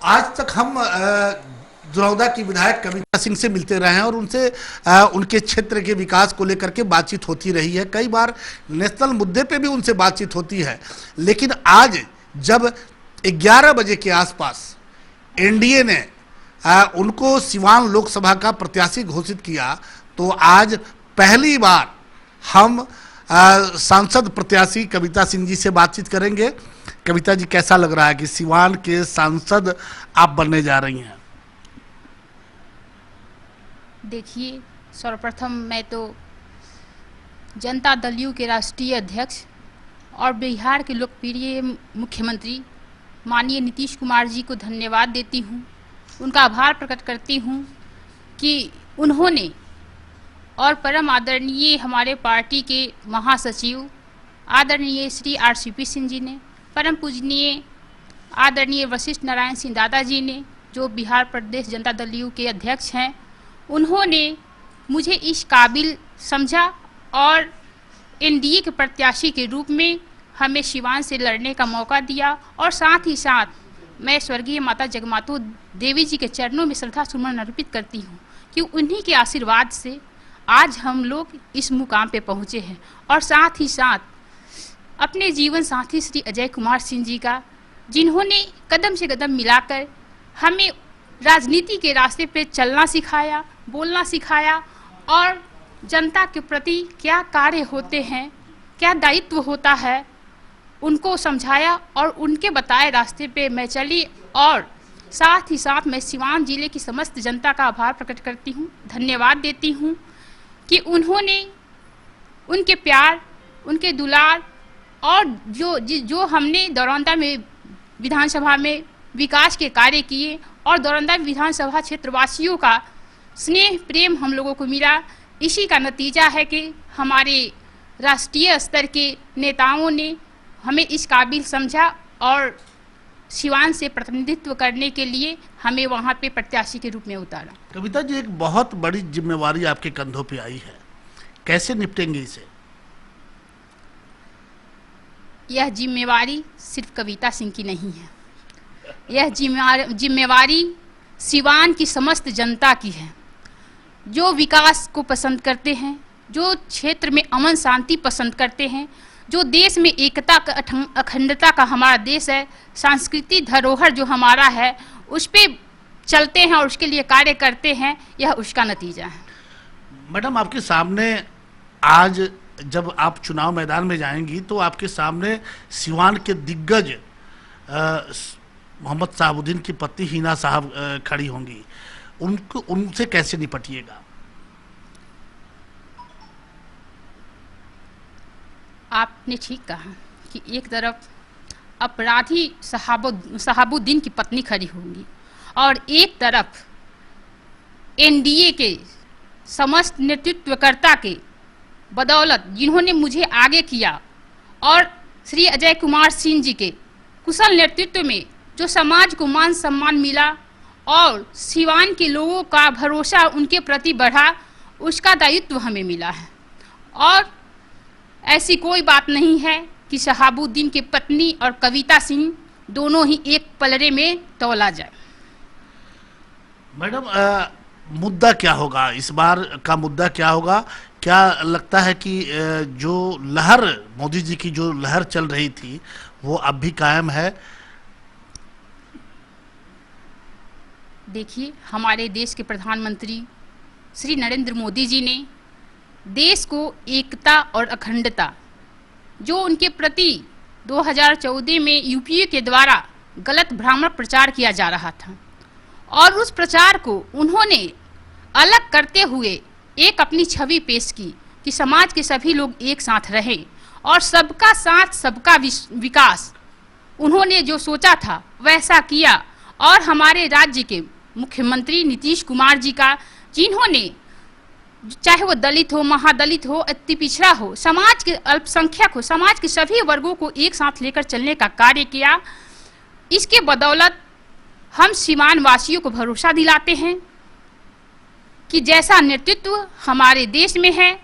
आज तक हम दरौदा की विधायक कविता सिंह से मिलते रहे हैं और उनसे उनके क्षेत्र के विकास को लेकर के बातचीत होती रही है। कई बार नेशनल मुद्दे पे भी उनसे बातचीत होती है, लेकिन आज जब 11 बजे के आसपास एनडीए ने उनको सिवान लोकसभा का प्रत्याशी घोषित किया, तो आज पहली बार हम सांसद प्रत्याशी कविता सिंह जी से बातचीत करेंगे। कविता जी, कैसा लग रहा है कि सिवान के सांसद आप बनने जा रही हैं? देखिए, सर्वप्रथम मैं तो जनता दल यू के राष्ट्रीय अध्यक्ष और बिहार के लोकप्रिय मुख्यमंत्री माननीय नीतीश कुमार जी को धन्यवाद देती हूँ। उनका आभार प्रकट करती हूँ कि उन्होंने और परम आदरणीय हमारे पार्टी के महासचिव आदरणीय श्री RCP सिंह जी ने, परम पूजनीय आदरणीय वशिष्ठ नारायण सिंह दादाजी ने, जो बिहार प्रदेश जनता दल यू के अध्यक्ष हैं, उन्होंने मुझे इस काबिल समझा और एनडीए के प्रत्याशी के रूप में हमें सिवान से लड़ने का मौका दिया। और साथ ही साथ मैं स्वर्गीय माता जगमाता देवी जी के चरणों में श्रद्धा सुमन अर्पित करती हूँ कि उन्हीं के आशीर्वाद से आज हम लोग इस मुकाम पे पहुँचे हैं। और साथ ही साथ अपने जीवन साथी श्री अजय कुमार सिंह जी का, जिन्होंने कदम से कदम मिलाकर हमें राजनीति के रास्ते पे चलना सिखाया, बोलना सिखाया और जनता के प्रति क्या कार्य होते हैं, क्या दायित्व होता है, उनको समझाया और उनके बताए रास्ते पे मैं चली। और साथ ही साथ मैं सिवान जिले की समस्त जनता का आभार प्रकट करती हूँ, धन्यवाद देती हूँ कि उन्होंने उनके प्यार, उनके दुलार और जो हमने दरौंदा में विधानसभा में विकास के कार्य किए और दरौंदा विधानसभा क्षेत्रवासियों का स्नेह प्रेम हम लोगों को मिला, इसी का नतीजा है कि हमारे राष्ट्रीय स्तर के नेताओं ने हमें इस काबिल समझा और सिवान से प्रतिनिधित्व करने के लिए हमें वहां पे प्रत्याशी के रूप में उतारा। कविता जी, एक बहुत बड़ी जिम्मेवारी आपके कंधों पे आई है, कैसे निपटेंगे इसे? यह जिम्मेवारी सिर्फ कविता सिंह की नहीं है, यह जिम्मेवारी सिवान की समस्त जनता की है, जो विकास को पसंद करते हैं, जो क्षेत्र में अमन शांति पसंद करते हैं, जो देश में एकता अखंडता का हमारा देश है, सांस्कृतिक धरोहर जो हमारा है उस पे चलते हैं और उसके लिए कार्य करते हैं, यह उसका नतीजा है। मैडम, आपके सामने आज जब आप चुनाव मैदान में जाएंगी तो आपके सामने सिवान के दिग्गज मोहम्मद साहबुद्दीन की पत्नी हिना साहब खड़ी होंगी, उनसे कैसे निपटिएगा? आपने ठीक कहा कि एक तरफ अपराधी साहबुद्दीन की पत्नी खड़ी होंगी और एक तरफ एनडीए के समस्त नेतृत्वकर्ता के बदौलत जिन्होंने मुझे आगे किया और श्री अजय कुमार सिंह जी के कुशल नेतृत्व में जो समाज को मान सम्मान मिला और सिवान के लोगों का भरोसा उनके प्रति बढ़ा, उसका दायित्व हमें मिला है। और ऐसी कोई बात नहीं है कि शहाबुद्दीन की पत्नी और कविता सिंह दोनों ही एक पलड़े में तौला जाए। मैडम, मुद्दा क्या होगा इस बार का? मुद्दा क्या होगा? क्या लगता है कि जो लहर, मोदी जी की जो लहर चल रही थी वो अब भी कायम है? देखिए, हमारे देश के प्रधानमंत्री श्री नरेंद्र मोदी जी ने देश को एकता और अखंडता, जो उनके प्रति 2014 में यूपीए के द्वारा गलत भ्रामक प्रचार किया जा रहा था, और उस प्रचार को उन्होंने अलग करते हुए एक अपनी छवि पेश की कि समाज के सभी लोग एक साथ रहें और सबका साथ सबका विकास। उन्होंने जो सोचा था वैसा किया और हमारे राज्य के मुख्यमंत्री नीतीश कुमार जी का, जिन्होंने चाहे वो दलित हो, महादलित हो, अति पिछड़ा हो, समाज के अल्पसंख्यक हो, समाज के सभी वर्गों को एक साथ लेकर चलने का कार्य किया, इसके बदौलत हम सिवान वासियों को भरोसा दिलाते हैं कि जैसा नेतृत्व हमारे देश में है,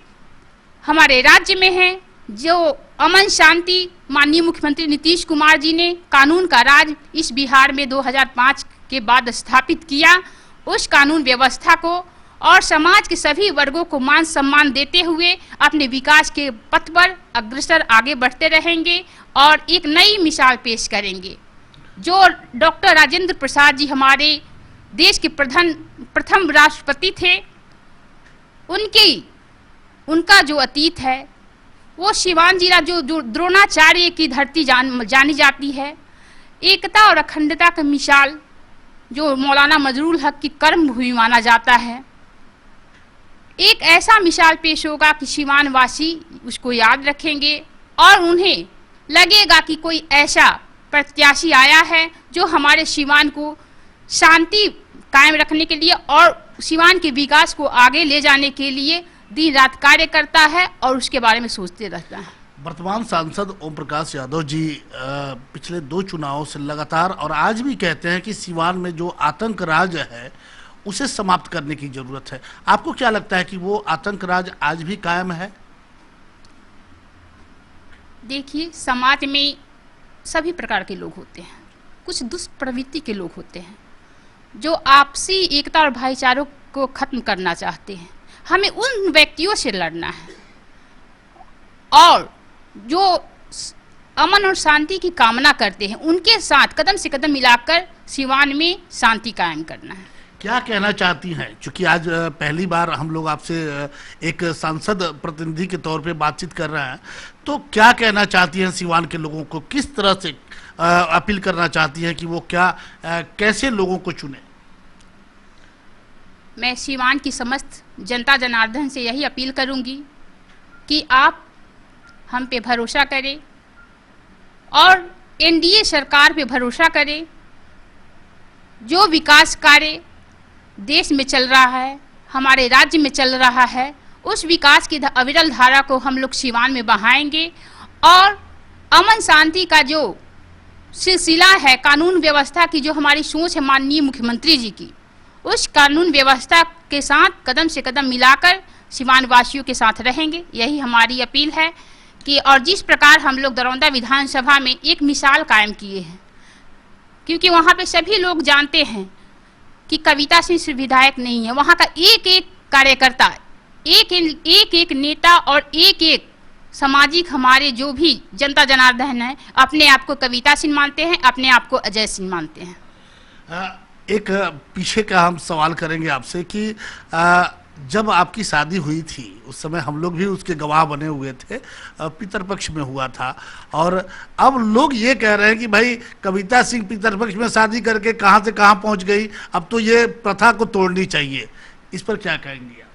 हमारे राज्य में है, जो अमन शांति माननीय मुख्यमंत्री नीतीश कुमार जी ने कानून का राज इस बिहार में 2005 के बाद स्थापित किया, उस कानून व्यवस्था को और समाज के सभी वर्गों को मान सम्मान देते हुए अपने विकास के पथ पर अग्रसर आगे बढ़ते रहेंगे और एक नई मिसाल पेश करेंगे। जो डॉक्टर राजेंद्र प्रसाद जी हमारे देश के प्रथम राष्ट्रपति थे, उनका जो अतीत है वो सिवान जिला जो द्रोणाचार्य की धरती जानी जाती है, एकता और अखंडता का मिसाल जो मौलाना मजरूल हक की कर्मभूमि माना जाता है, एक ऐसा मिसाल पेश होगा कि सिवान वासी उसको याद रखेंगे और उन्हें लगेगा कि कोई ऐसा प्रत्याशी आया है जो हमारे सिवान को शांति कायम रखने के लिए और सिवान के विकास को आगे ले जाने के लिए दिन रात कार्य करता है और उसके बारे में सोचते रहता है। वर्तमान सांसद ओम प्रकाश यादव जी पिछले 2 चुनावों से लगातार और आज भी कहते हैं कि सिवान में जो आतंक राज है उसे समाप्त करने की जरूरत है। आपको क्या लगता है कि वो आतंक राज आज भी कायम है? देखिए, समाज में सभी प्रकार के लोग होते हैं। कुछ दुष्ट प्रवृत्ति के लोग होते हैं जो आपसी एकता और भाईचारों को खत्म करना चाहते हैं। हमें उन व्यक्तियों से लड़ना है और जो अमन और शांति की कामना करते हैं उनके साथ कदम से कदम मिलाकर सिवान में शांति कायम करना है। क्या कहना चाहती हैं, क्योंकि आज पहली बार हम लोग आपसे एक सांसद प्रतिनिधि के तौर पे बातचीत कर रहे हैं, तो क्या कहना चाहती हैं सिवान के लोगों को, किस तरह से अपील करना चाहती हैं कि वो कैसे लोगों को चुने? मैं सिवान की समस्त जनता जनार्दन से यही अपील करूंगी कि आप हम पे भरोसा करें और एनडीए सरकार पे भरोसा करें। जो विकास कार्य देश में चल रहा है, हमारे राज्य में चल रहा है, उस विकास की अविरल धारा को हम लोग सिवान में बहाएंगे और अमन शांति का जो सिलसिला है, कानून व्यवस्था की जो हमारी सोच है माननीय मुख्यमंत्री जी की, उस कानून व्यवस्था के साथ कदम से कदम मिलाकर सिवान वासियों के साथ रहेंगे। यही हमारी अपील है कि और जिस प्रकार हम लोग दरौंदा विधानसभा में एक मिसाल कायम किए हैं, क्योंकि वहाँ पे सभी लोग जानते हैं कि कविता सिंह सिर्फ विधायक नहीं है, वहाँ का एक एक कार्यकर्ता, एक नेता और एक सामाजिक हमारे जो भी जनता जनार्दन है अपने आप को कविता सिंह मानते हैं, अपने आप को अजय सिंह मानते हैं। एक पीछे का हम सवाल करेंगे आपसे कि जब आपकी शादी हुई थी उस समय हम लोग भी उसके गवाह बने हुए थे, पितरपक्ष में हुआ था, और अब लोग ये कह रहे हैं कि भाई कविता सिंह पितरपक्ष में शादी करके कहाँ से कहाँ पहुँच गई, अब तो ये प्रथा को तोड़नी चाहिए। इस पर क्या कहेंगे आप?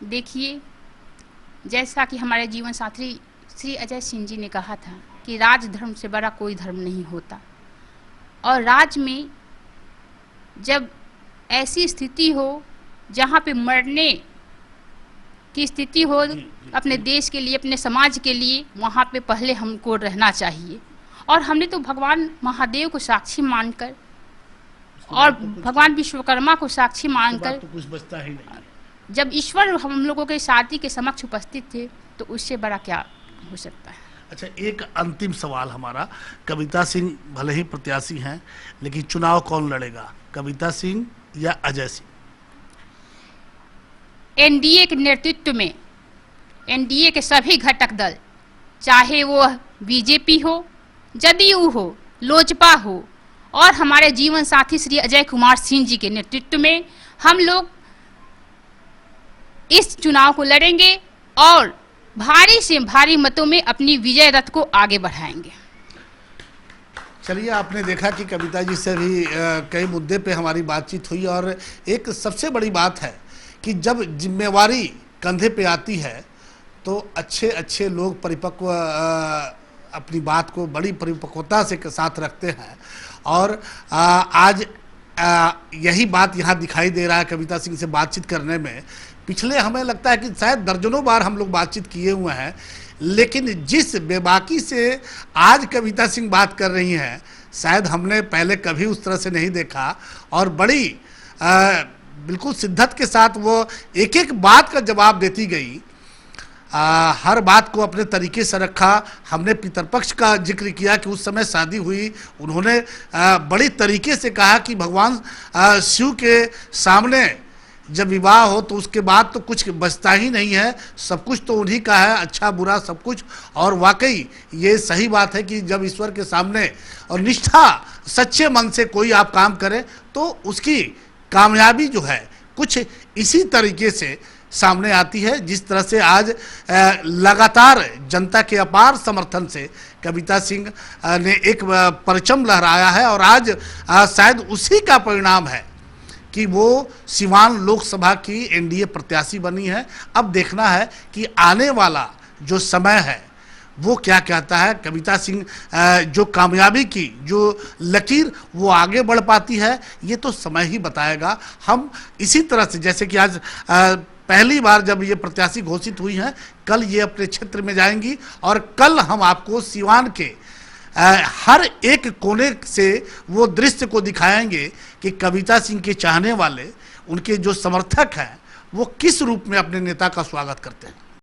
देखिए, जैसा कि हमारे जीवन साथी श्री अजय सिंह जी ने कहा था कि राजधर्म से बड़ा कोई धर्म नहीं होता, और राज्य में जब ऐसी स्थिति हो जहाँ पे मरने की स्थिति हो अपने देश के लिए, अपने समाज के लिए, वहाँ पे पहले हमको रहना चाहिए। और हमने तो भगवान महादेव को साक्षी मानकर और भगवान विश्वकर्मा को साक्षी मानकर, तो कुछ बचता ही नहीं। जब ईश्वर हम लोगों के साथी के समक्ष उपस्थित थे तो उससे बड़ा क्या हो सकता है। अच्छा, एक अंतिम सवाल हमारा, कविता सिंह भले ही प्रत्याशी हैं लेकिन चुनाव कौन लड़ेगा, कविता सिंह या अजय सिंह? एनडीए के नेतृत्व में एनडीए के सभी घटक दल, चाहे वो बीजेपी हो, जदयू हो, लोजपा हो, और हमारे जीवन साथी श्री अजय कुमार सिंह जी के नेतृत्व में हम लोग इस चुनाव को लड़ेंगे और भारी से भारी मतों में अपनी विजय रथ को आगे बढ़ाएंगे। चलिए, आपने देखा कि कविता जी से भी कई मुद्दे पे हमारी बातचीत हुई, और एक सबसे बड़ी बात है कि जब जिम्मेवारी कंधे पे आती है तो अच्छे अच्छे लोग परिपक्व अपनी बात को बड़ी परिपक्वता से साथ रखते हैं, और आज यही बात यहाँ दिखाई दे रहा है कविता सिंह से बातचीत करने में। पिछले हमें लगता है कि शायद दर्जनों बार हम लोग बातचीत किए हुए हैं, लेकिन जिस बेबाकी से आज कविता सिंह बात कर रही हैं शायद हमने पहले कभी उस तरह से नहीं देखा, और बड़ी बिल्कुल शिद्दत के साथ वो एक एक बात का जवाब देती गई। हर बात को अपने तरीके से रखा। हमने पितरपक्ष का जिक्र किया कि उस समय शादी हुई, उन्होंने बड़ी तरीके से कहा कि भगवान शिव के सामने जब विवाह हो तो उसके बाद तो कुछ बचता ही नहीं है, सब कुछ तो उन्हीं का है, अच्छा बुरा सब कुछ। और वाकई ये सही बात है कि जब ईश्वर के सामने और निष्ठा सच्चे मन से कोई आप काम करें तो उसकी कामयाबी जो है कुछ इसी तरीके से सामने आती है, जिस तरह से आज लगातार जनता के अपार समर्थन से कविता सिंह ने एक परचम लहराया है। और आज शायद उसी का परिणाम है कि वो सिवान लोकसभा की एनडीए प्रत्याशी बनी है। अब देखना है कि आने वाला जो समय है वो क्या कहता है। कविता सिंह जो कामयाबी की जो लकीर वो आगे बढ़ पाती है ये तो समय ही बताएगा। हम इसी तरह से जैसे कि आज पहली बार जब ये प्रत्याशी घोषित हुई हैं, कल ये अपने क्षेत्र में जाएंगी और कल हम आपको सिवान के हर एक कोने से वो दृश्य को दिखाएंगे कि कविता सिंह के चाहने वाले, उनके जो समर्थक हैं वो किस रूप में अपने नेता का स्वागत करते हैं।